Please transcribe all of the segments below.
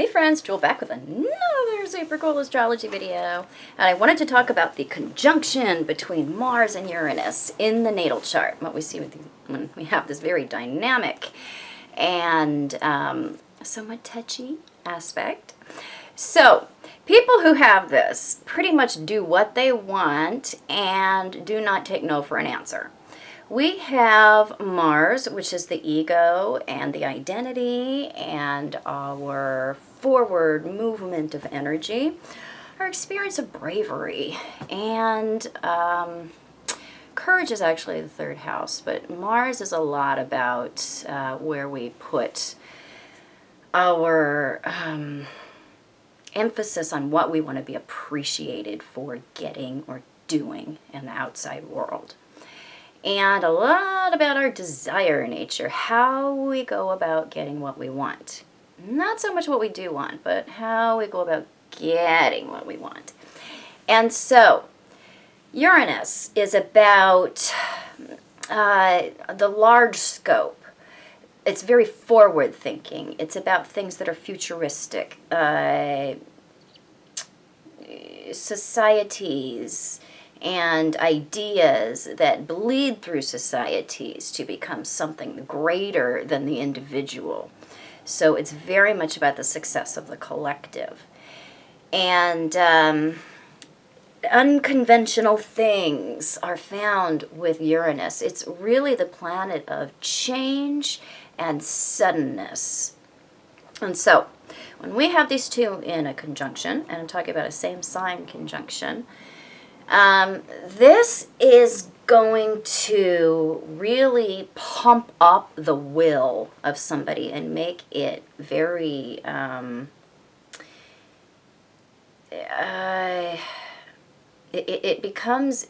Hey friends, Jewel back with another super cool astrology video. And I wanted to talk about the conjunction between Mars and Uranus in the natal chart. What we see when we have this very dynamic and somewhat touchy aspect. So, people who have this pretty much do what they want and do not take no for an answer. We have Mars, which is the ego and the identity and our forward movement of energy, our experience of bravery, and courage is actually the third house, but Mars is a lot about where we put our emphasis on what we want to be appreciated for getting or doing in the outside world. And a lot about our desire nature, how we go about getting what we want. Not so much what we do want, but how we go about getting what we want. And so, Uranus is about the large scope. It's very forward thinking. It's about things that are futuristic. Societies and ideas that bleed through societies to become something greater than the individual. So it's very much about the success of the collective. And unconventional things are found with Uranus. It's really the planet of change and suddenness. And so, when we have these two in a conjunction, and I'm talking about a same sign conjunction, this is going to really pump up the will of somebody and make it very, it becomes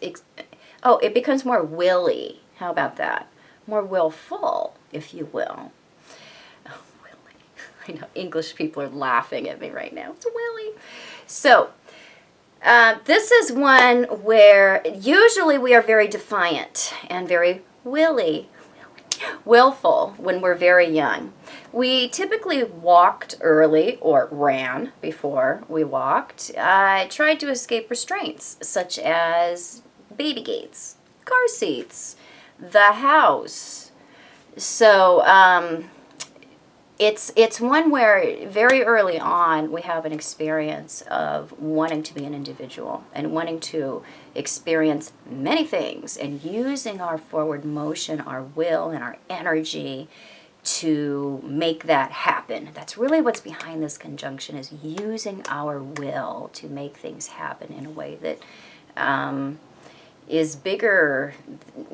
more willy. How about that? More willful, if you will. Oh, willy. I know English people are laughing at me right now. It's willy. So, this is one where usually we are very defiant and very willful when we're very young. We typically walked early or ran before we walked. Tried to escape restraints such as baby gates, car seats, the house. So, it's one where very early on we have an experience of wanting to be an individual and wanting to experience many things and using our forward motion, our will, and our energy to make that happen. That's really what's behind this conjunction, is using our will to make things happen in a way that is bigger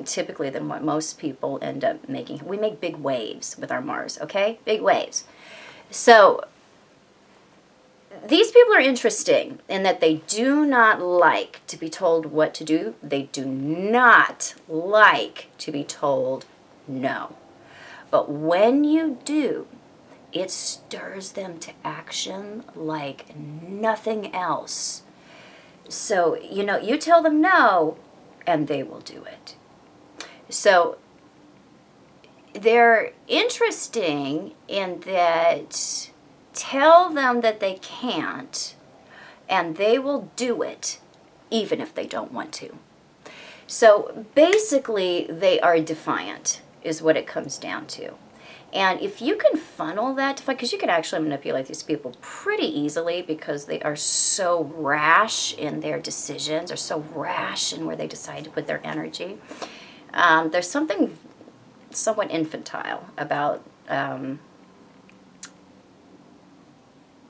typically than what most people end up making. We make big waves with our Mars, okay? Big waves. So these people are interesting in that they do not like to be told what to do. They do not like to be told no. But when you do, it stirs them to action like nothing else. So, you tell them no, and they will do it. So they're interesting in that tell them that they can't, and they will do it even if they don't want to. So basically, they are defiant, is what it comes down to. And if you can funnel that, because you can actually manipulate these people pretty easily because they are so rash in their decisions, or so rash in where they decide to put their energy. There's something somewhat infantile about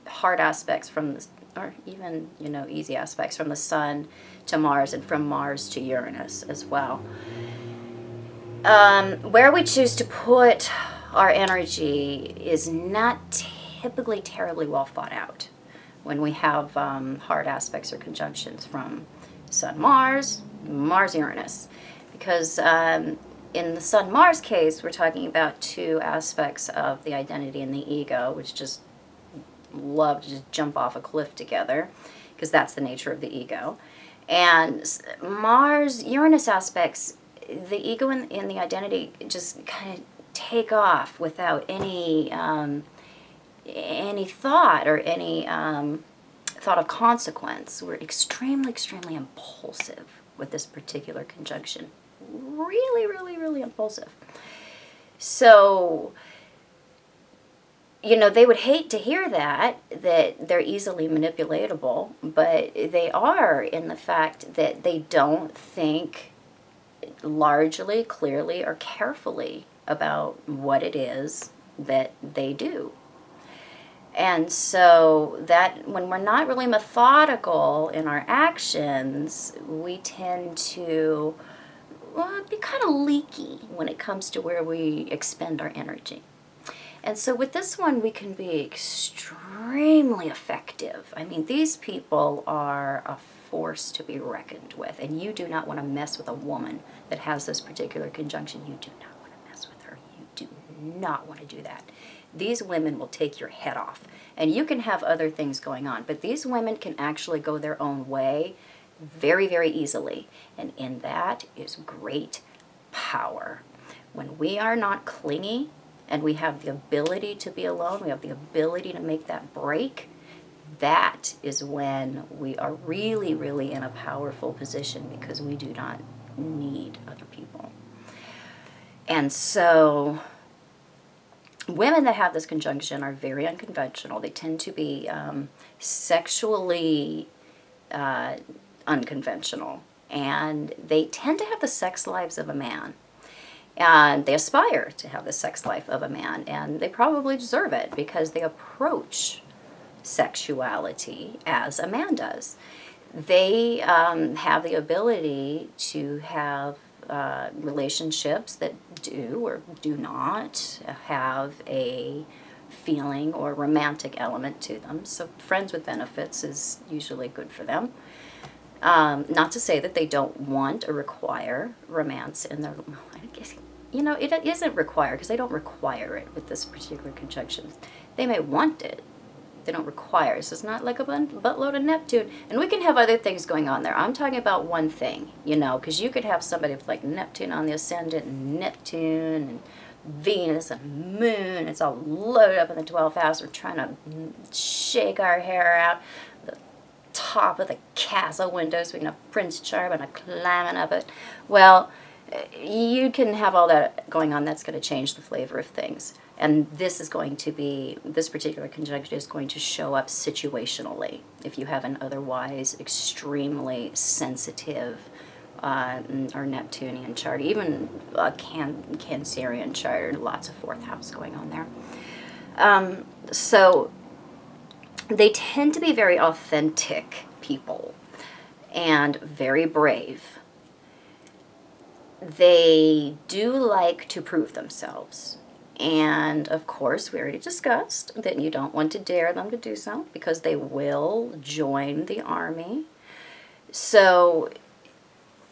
hard aspects or even, easy aspects from the Sun to Mars and from Mars to Uranus as well. Where we choose to put our energy is not typically terribly well thought out when we have hard aspects or conjunctions from Sun-Mars, Mars-Uranus. Because in the Sun-Mars case, we're talking about two aspects of the identity and the ego, which just love to just jump off a cliff together, because that's the nature of the ego. And Mars-Uranus aspects, the ego and the identity just kind of take off without any any thought or any thought of consequence. We're extremely, extremely impulsive with this particular conjunction. Really, really, really impulsive. So, they would hate to hear that they're easily manipulatable, but they are, in the fact that they don't think largely, clearly, or carefully about what it is that they do. And so that when we're not really methodical in our actions, we tend to be kind of leaky when it comes to where we expend our energy. And so with this one, we can be extremely effective. I mean, these people are a force to be reckoned with, and you do not want to mess with a woman that has this particular conjunction. You do not want to mess with her. You do not want to do that. These women will take your head off, and you can have other things going on, but these women can actually go their own way very, very easily, and in that is great power. When we are not clingy, and we have the ability to be alone, we have the ability to make that break, that is when we are really, really in a powerful position, because we do not need other people. And so women that have this conjunction are very unconventional. They tend to be sexually unconventional, and they tend to have the sex lives of a man. And they aspire to have the sex life of a man, and they probably deserve it because they approach sexuality as a man does. They have the ability to have relationships that do or do not have a feeling or romantic element to them. So friends with benefits is usually good for them. Not to say that they don't want or require romance in their, I guess, it isn't required, because they don't require it with this particular conjunction. They may want it. They don't require it. So it's not like a buttload of Neptune. And we can have other things going on there. I'm talking about one thing, because you could have somebody with like Neptune on the ascendant, and Neptune and Venus and Moon. It's all loaded up in the 12th house. We're trying to shake our hair out the top of the castle window so we can have Prince Charming climbing up it. Well, you can have all that going on. That's going to change the flavor of things. And this particular conjunction is going to show up situationally if you have an otherwise extremely sensitive or Neptunian chart, even a Cancerian chart, lots of fourth house going on there. So they tend to be very authentic people and very brave. They do like to prove themselves. And, of course, we already discussed that you don't want to dare them to do so, because they will join the army. So,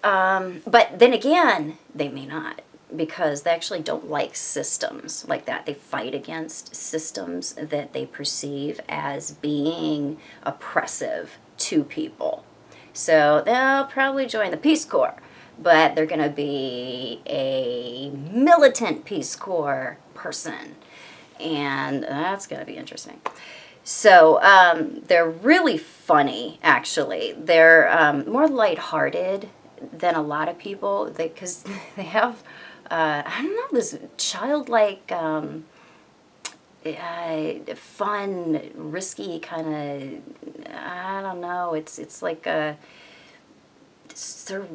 but then again, they may not, because they actually don't like systems like that. They fight against systems that they perceive as being oppressive to people. So they'll probably join the Peace Corps, but they're going to be a militant Peace Corps person, and that's going to be interesting. So they're really funny, actually. They're more lighthearted than a lot of people, because they have, I don't know, this childlike, fun, risky kind of, I don't know, it's like a Sir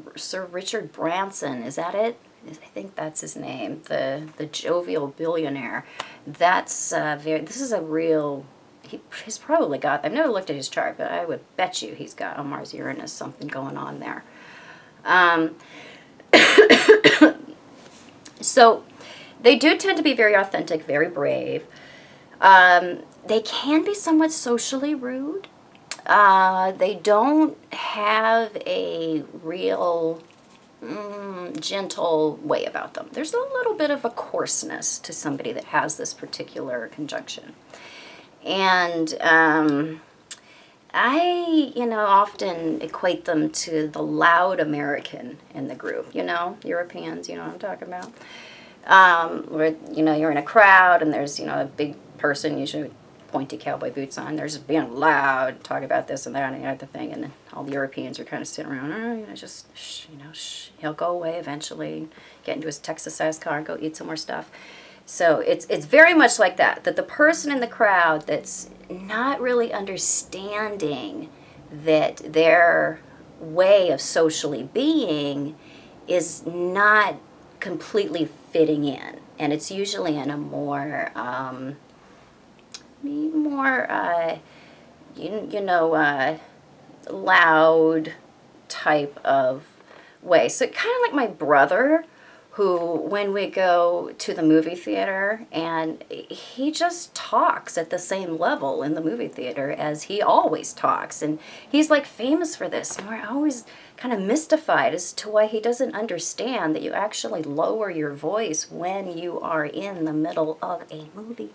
Richard Branson, is that it? I think that's his name, the jovial billionaire. That's this is a real, he's probably got, I've never looked at his chart, but I would bet you he's got a Mars Uranus something going on there. So they do tend to be very authentic, very brave. They can be somewhat socially rude. They don't have a real gentle way about them. There's a little bit of a coarseness to somebody that has this particular conjunction. And I, often equate them to the loud American in the group, Europeans, you know what I'm talking about. Where, you're in a crowd and there's, a big person, usually pointy cowboy boots on. They're just being loud, talk about this and that and the other thing, and all the Europeans are kind of sitting around, just shh, shh. He'll go away eventually, get into his Texas-sized car and go eat some more stuff. So it's very much like that the person in the crowd that's not really understanding that their way of socially being is not completely fitting in, and it's usually in a more loud type of way. So kind of like my brother, who, when we go to the movie theater, and he just talks at the same level in the movie theater as he always talks, and he's like famous for this, and we're always kind of mystified as to why he doesn't understand that you actually lower your voice when you are in the middle of a movie.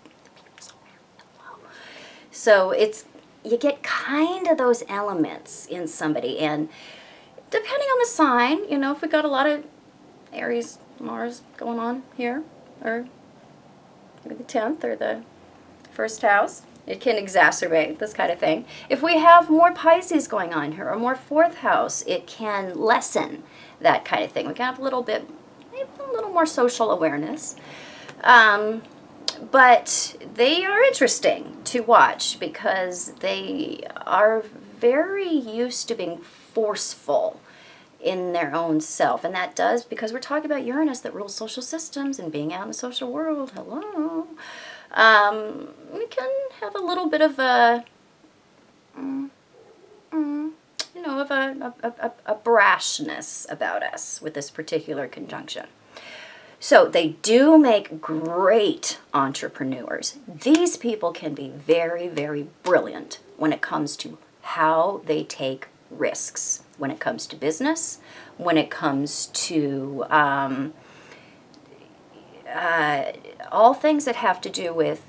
So you get kind of those elements in somebody, and depending on the sign, if we got a lot of Aries, Mars going on here, or maybe the 10th or the first house, it can exacerbate this kind of thing. If we have more Pisces going on here, or more fourth house, it can lessen that kind of thing. We can have maybe a little more social awareness. But they are interesting to watch because they are very used to being forceful in their own self, and that does, because we're talking about Uranus that rules social systems and being out in the social world. Hello. We can have a little bit of a brashness about us with this particular conjunction. So they do make great entrepreneurs. These people can be very, very brilliant when it comes to how they take risks, when it comes to business, when it comes to all things that have to do with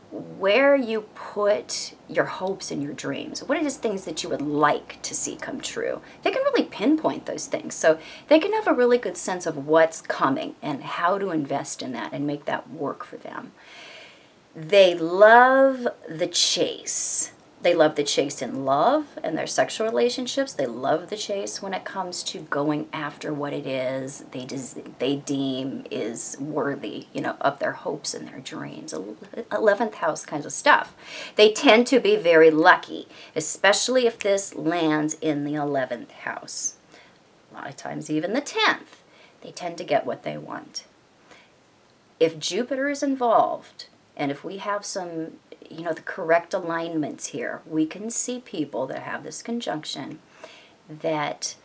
where you put your hopes and your dreams. What are those things that you would like to see come true? They can really pinpoint those things. So they can have a really good sense of what's coming and how to invest in that and make that work for them. They love the chase. They love the chase in love and their sexual relationships. They love the chase when it comes to going after what it is they deem is worthy, of their hopes and their dreams. 11th house kinds of stuff. They tend to be very lucky, especially if this lands in the 11th house. A lot of times even the 10th. They tend to get what they want. If Jupiter is involved, and if we have some the correct alignments here, we can see people that have this conjunction that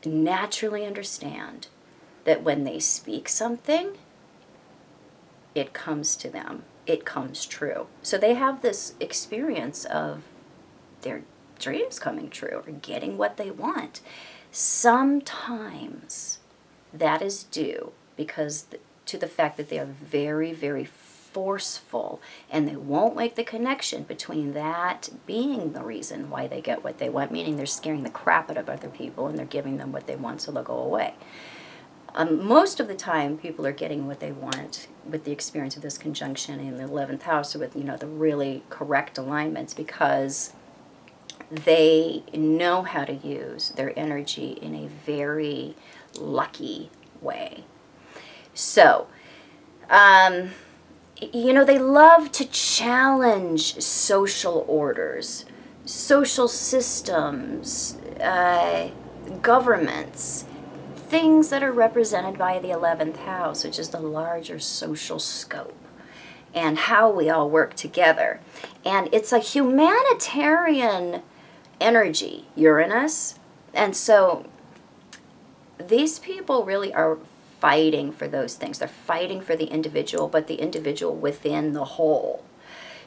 naturally understand that when they speak something, it comes to them. It comes true. So they have this experience of their dreams coming true or getting what they want. Sometimes that is due to the fact that they are very, very forceful, and they won't make the connection between that being the reason why they get what they want, meaning they're scaring the crap out of other people and they're giving them what they want, so they'll go away. Most of the time, people are getting what they want with the experience of this conjunction in the 11th house, or with the really correct alignments, because they know how to use their energy in a very lucky way. So, they love to challenge social orders, social systems, governments, things that are represented by the 11th house, which is the larger social scope, and how we all work together. And it's a humanitarian energy, Uranus. And so these people really are fighting for those things. They're fighting for the individual, but the individual within the whole.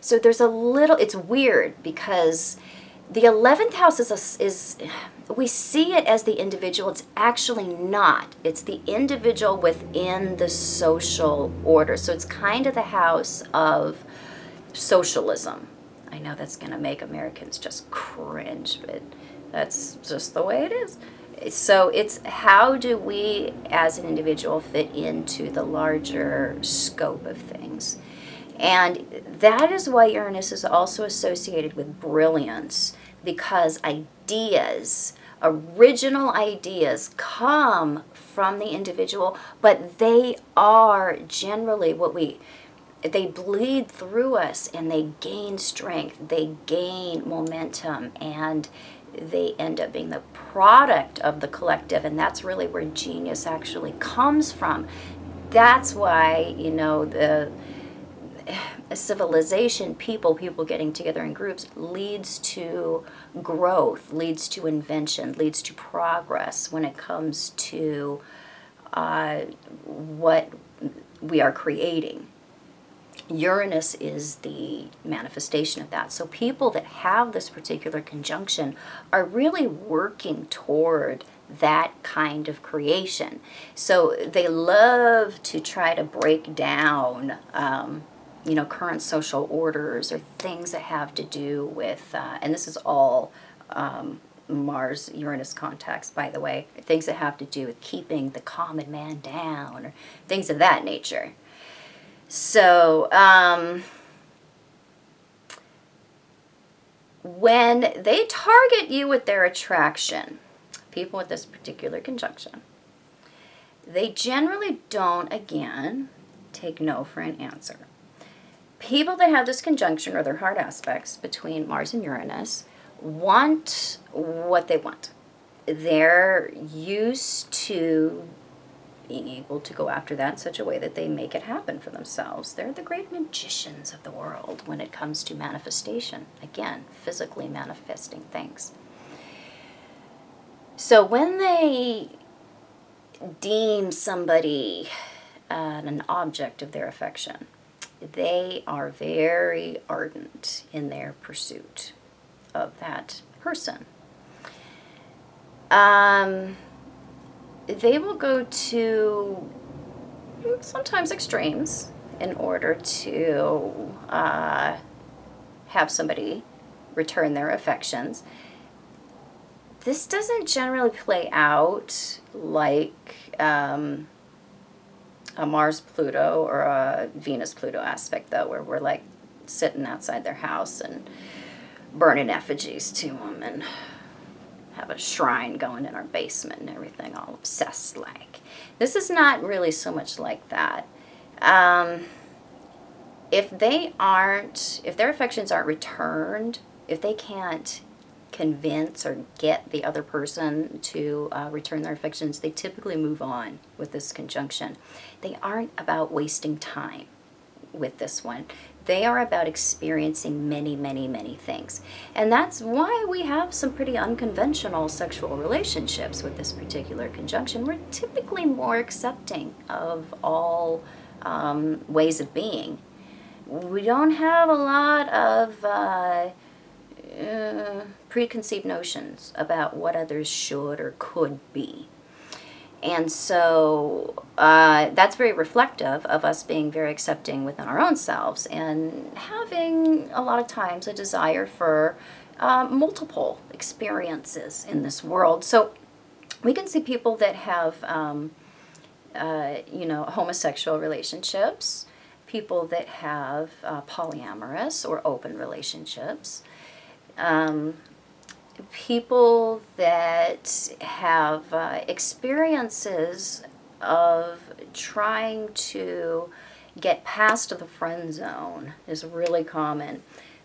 So there's it's weird because the 11th house we see it as the individual. It's actually not. It's the individual within the social order. So it's kind of the house of socialism. I know that's going to make Americans just cringe, but that's just the way it is. So it's how do we as an individual fit into the larger scope of things. And that is why Uranus is also associated with brilliance, because ideas, original ideas, come from the individual, but they are generally they bleed through us and they gain strength, they gain momentum, and they end up being the product of the collective. And that's really where genius actually comes from. That's why, the a civilization, people getting together in groups, leads to growth, leads to invention, leads to progress when it comes to what we are creating. Uranus is the manifestation of that. So people that have this particular conjunction are really working toward that kind of creation. So they love to try to break down current social orders or things that have to do with, and this is all Mars-Uranus contacts, by the way, things that have to do with keeping the common man down or things of that nature. So when they target you with their attraction, people with this particular conjunction, they generally don't, again, take no for an answer. People that have this conjunction or their hard aspects between Mars and Uranus want what they want. They're used to being able to go after that in such a way that they make it happen for themselves. They're the great magicians of the world when it comes to manifestation. Again, physically manifesting things. So when they deem somebody an object of their affection, they are very ardent in their pursuit of that person. They will go to sometimes extremes in order to have somebody return their affections. This doesn't generally play out like a Mars-Pluto or a Venus-Pluto aspect, though, where we're like sitting outside their house and burning effigies to them and have a shrine going in our basement and everything, all obsessed like. This is not really so much like that. If their affections aren't returned, if they can't convince or get the other person to return their affections, they typically move on with this conjunction. They aren't about wasting time with this one. They are about experiencing many, many, many things. And that's why we have some pretty unconventional sexual relationships with this particular conjunction. We're typically more accepting of all ways of being. We don't have a lot of preconceived notions about what others should or could be. And so that's very reflective of us being very accepting within our own selves and having a lot of times a desire for multiple experiences in this world. So we can see people that have, homosexual relationships, people that have polyamorous or open relationships, people that have experiences of trying to get past the friend zone is really common.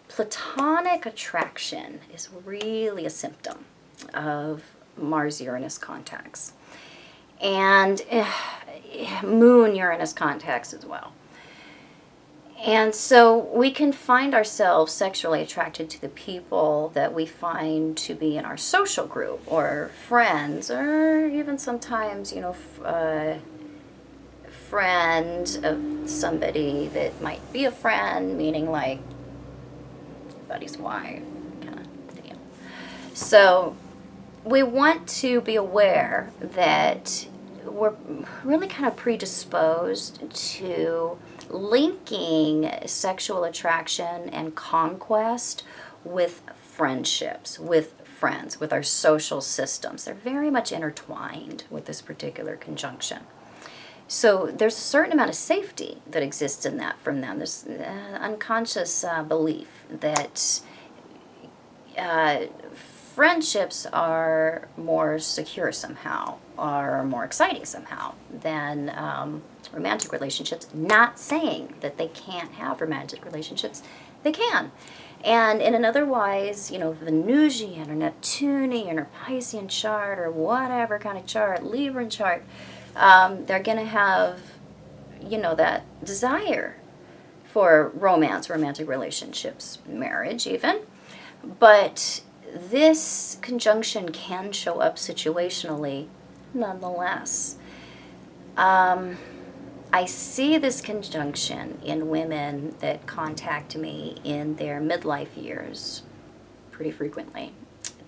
Platonic attraction is really a symptom of Mars-Uranus contacts. And Moon-Uranus contacts as well. And so we can find ourselves sexually attracted to the people that we find to be in our social group or friends, or even sometimes, friend of somebody that might be a friend, meaning like buddy's wife kind of deal. So we want to be aware that we're really kind of predisposed to linking sexual attraction and conquest with friendships, with friends, with our social systems. They're very much intertwined with this particular conjunction. So there's a certain amount of safety that exists in that from them. There's unconscious belief that friendships are more secure somehow, are more exciting somehow than romantic relationships. Not saying that they can't have romantic relationships. They can. And in an otherwise, Venusian or Neptunian or Piscean chart or whatever kind of chart, Libran chart, they're going to have, that desire for romance, romantic relationships, marriage even. But this conjunction can show up situationally nonetheless. I see this conjunction in women that contact me in their midlife years pretty frequently,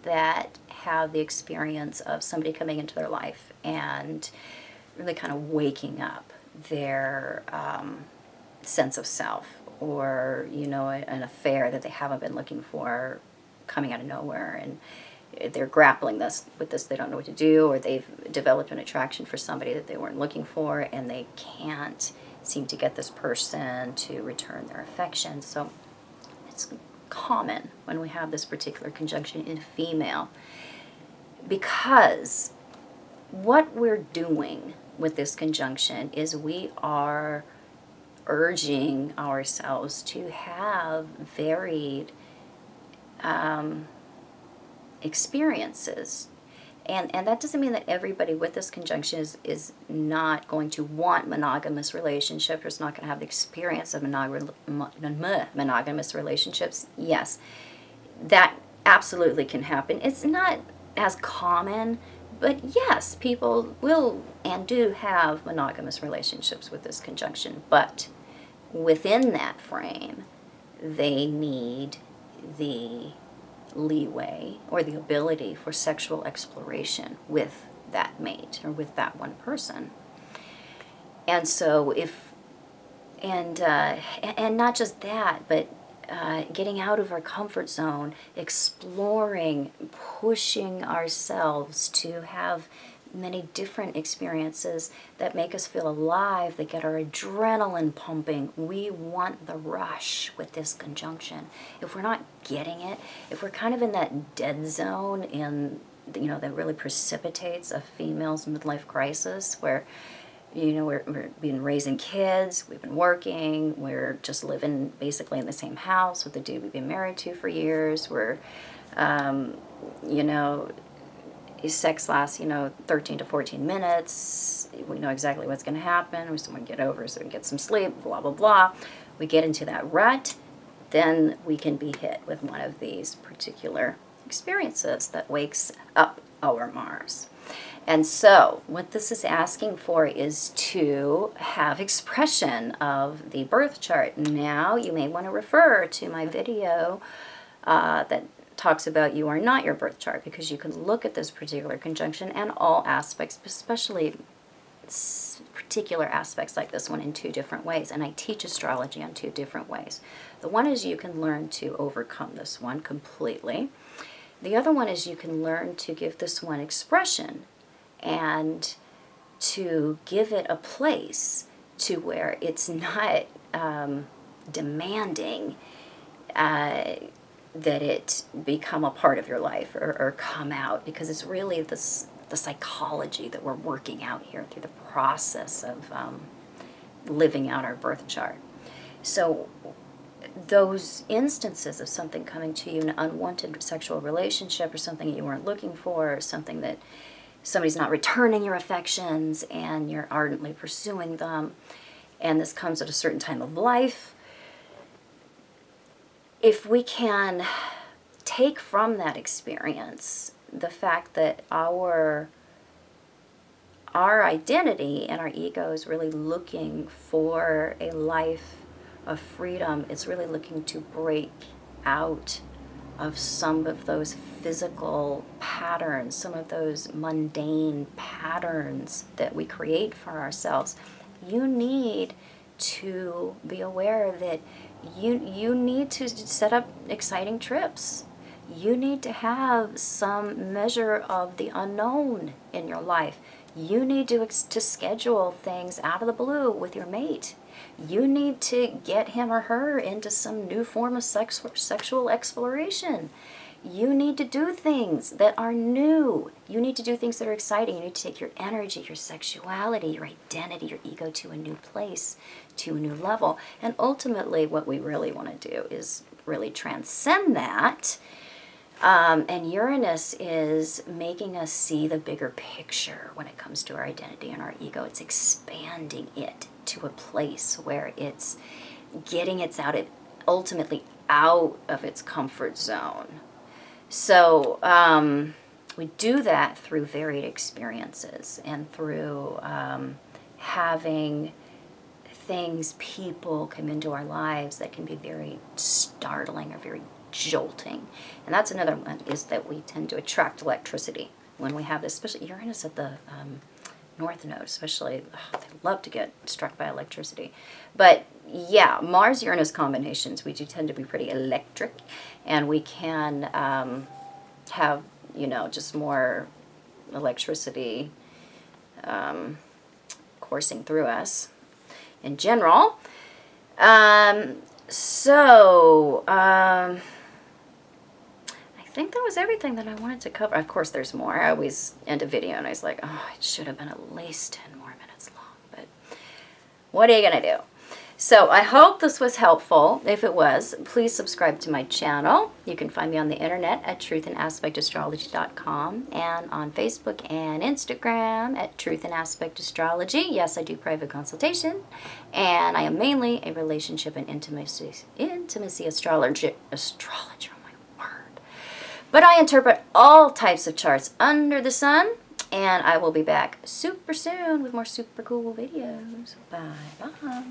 that have the experience of somebody coming into their life and really kind of waking up their sense of self, or an affair that they haven't been looking for coming out of nowhere, and they're grappling with this, they don't know what to do, or they've developed an attraction for somebody that they weren't looking for, and they can't seem to get this person to return their affection. So it's common when we have this particular conjunction in female, because what we're doing with this conjunction is we are urging ourselves to have varied experiences. And that doesn't mean that everybody with this conjunction is not going to want monogamous relationships, or is not going to have the experience of monogamous relationships. Yes, that absolutely can happen. It's not as common, but yes, people will and do have monogamous relationships with this conjunction. But within that frame, they need the leeway or the ability for sexual exploration with that mate or with that one person. And so and not just that, but getting out of our comfort zone, exploring, pushing ourselves to have many different experiences that make us feel alive, that get our adrenaline pumping. We want the rush with this conjunction. If we're not getting it, if we're kind of in that dead zone that really precipitates a female's midlife crisis, where we've been raising kids, we've been working, we're just living basically in the same house with the dude we've been married to for years, we're sex lasts, 13 to 14 minutes. We know exactly what's going to happen. We just want to get over so we can get some sleep, blah, blah, blah. We get into that rut, then we can be hit with one of these particular experiences that wakes up our Mars. And so what this is asking for is to have expression of the birth chart. Now you may want to refer to my video that talks about you are not your birth chart, because you can look at this particular conjunction and all aspects, especially particular aspects like this one, in two different ways. And I teach astrology on two different ways. The one is you can learn to overcome this one completely. The other one is you can learn to give this one expression and to give it a place to where it's not demanding that it become a part of your life or come out, because it's really the psychology that we're working out here through the process of living out our birth chart. So those instances of something coming to you, an unwanted sexual relationship, or something that you weren't looking for, or something that somebody's not returning your affections and you're ardently pursuing them, and this comes at a certain time of life, if we can take from that experience the fact that our identity and our ego is really looking for a life of freedom, it's really looking to break out of some of those physical patterns, some of those mundane patterns that we create for ourselves. You need to be aware that you need to set up exciting trips. You need to have some measure of the unknown in your life. You need to schedule things out of the blue with your mate. You need to get him or her into some new form of sexual exploration. You need to do things that are new. You need to do things that are exciting. You need to take your energy, your sexuality, your identity, your ego to a new place, to a new level. And ultimately, what we really want to do is really transcend that. And Uranus is making us see the bigger picture when it comes to our identity and our ego. It's expanding it to a place where it's getting ultimately out of its comfort zone. So we do that through varied experiences and through having people come into our lives that can be very startling or very jolting. And that's another one, is that we tend to attract electricity when we have this, especially Uranus at the North Node, especially. They love to get struck by electricity. But yeah, Mars-Uranus combinations, we do tend to be pretty electric, and we can have, just more electricity coursing through us in general. I think that was everything that I wanted to cover. Of course, there's more. I always end a video and I was like, oh, it should have been at least 10 more minutes long. But what are you going to do? So I hope this was helpful. If it was, please subscribe to my channel. You can find me on the internet at truthandaspectastrology.com and on Facebook and Instagram at Truth and Aspect Astrology. Yes, I do private consultation, and I am mainly a relationship and intimacy astrologer. But I interpret all types of charts under the sun, and I will be back super soon with more super cool videos. Bye-bye.